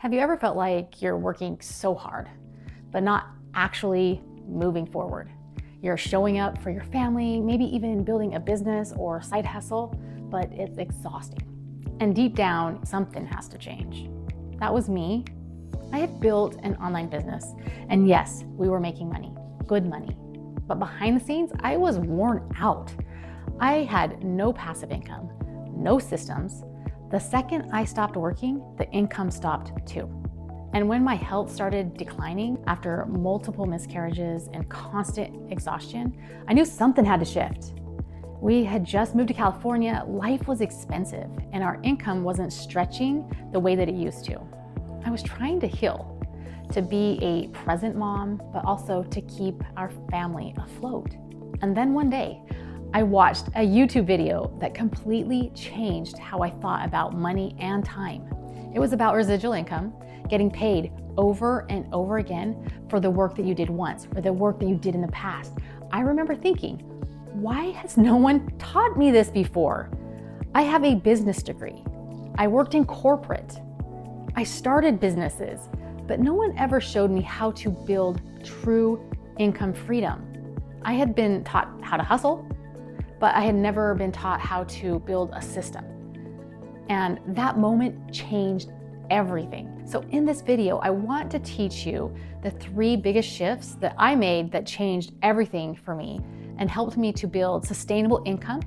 Have you ever felt like you're working so hard, but not actually moving forward? You're showing up for your family, maybe even building a business or side hustle, but it's exhausting. And deep down, something has to change. That was me. I had built an online business, and yes, we were making money, good money. But behind the scenes, I was worn out. I had no passive income, no systems. The second I stopped working, the income stopped too. And when my health started declining after multiple miscarriages and constant exhaustion, I knew something had to shift. We had just moved to California, life was expensive, and our income wasn't stretching the way that it used to. I was trying to heal, to be a present mom, but also to keep our family afloat. And then one day, I watched a YouTube video that completely changed how I thought about money and time. It was about residual income, getting paid over and over again for the work that you did once, or the work that you did in the past. I remember thinking, why has no one taught me this before? I have a business degree. I worked in corporate. I started businesses, but no one ever showed me how to build true income freedom. I had been taught how to hustle, but I had never been taught how to build a system. And that moment changed everything. So in this video, I want to teach you the 3 biggest shifts that I made that changed everything for me and helped me to build sustainable income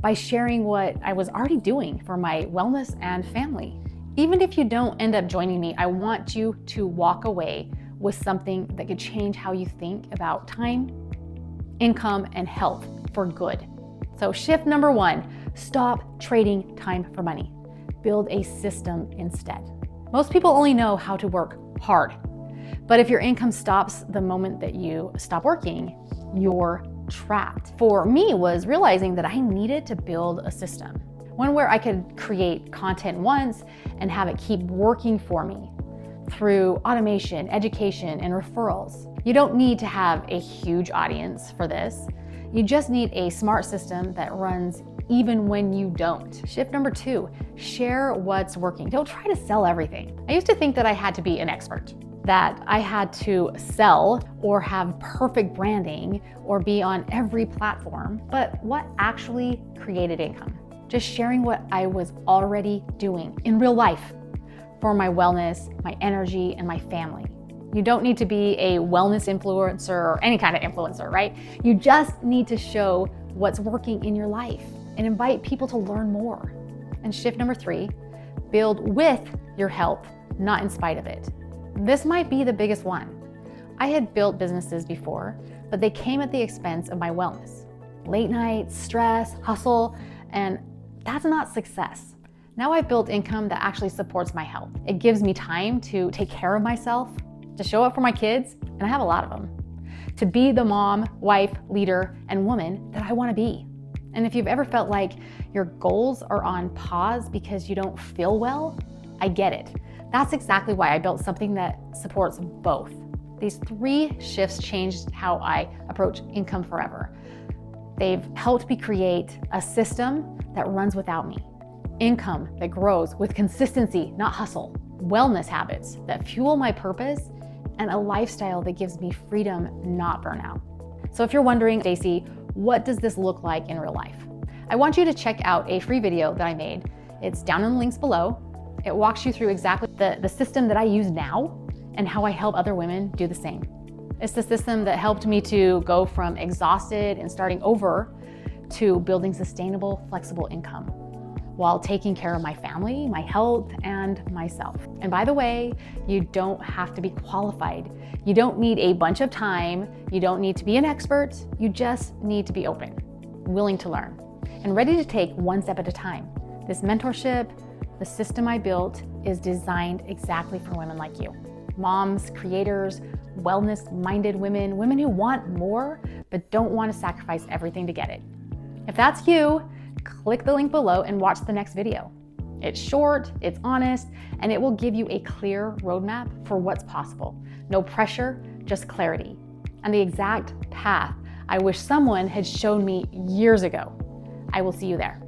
by sharing what I was already doing for my wellness and family. Even if you don't end up joining me, I want you to walk away with something that could change how you think about time, income, and health for good. So shift number 1, stop trading time for money. Build a system instead. Most people only know how to work hard, but if your income stops the moment that you stop working, you're trapped. For me, was realizing that I needed to build a system, one where I could create content once and have it keep working for me through automation, education, and referrals. You don't need to have a huge audience for this. You just need a smart system that runs even when you don't. Shift number 2, share what's working. Don't try to sell everything. I used to think that I had to be an expert, that I had to sell or have perfect branding or be on every platform. But what actually created income? Just sharing what I was already doing in real life for my wellness, my energy, and my family. You don't need to be a wellness influencer or any kind of influencer, right? You just need to show what's working in your life and invite people to learn more. And shift number 3, build with your health, not in spite of it. This might be the biggest one. I had built businesses before, but they came at the expense of my wellness. Late nights, stress, hustle, and that's not success. Now I've built income that actually supports my health. It gives me time to take care of myself, to show up for my kids, and I have a lot of them, to be the mom, wife, leader, and woman that I want to be. And if you've ever felt like your goals are on pause because you don't feel well, I get it. That's exactly why I built something that supports both. These 3 shifts changed how I approach income forever. They've helped me create a system that runs without me, income that grows with consistency, not hustle, wellness habits that fuel my purpose, and a lifestyle that gives me freedom, not burnout. So if you're wondering, Stacy, what does this look like in real life? I want you to check out a free video that I made. It's down in the links below. It walks you through exactly the system that I use now and how I help other women do the same. It's the system that helped me to go from exhausted and starting over to building sustainable, flexible income while taking care of my family, my health, and myself. And by the way, you don't have to be qualified. You don't need a bunch of time. You don't need to be an expert. You just need to be open, willing to learn, and ready to take one step at a time. This mentorship, the system I built, is designed exactly for women like you. Moms, creators, wellness-minded women, women who want more, but don't want to sacrifice everything to get it. If that's you, click the link below and watch the next video. It's short, it's honest, and it will give you a clear roadmap for what's possible. No pressure, just clarity. And the exact path I wish someone had shown me years ago. I will see you there.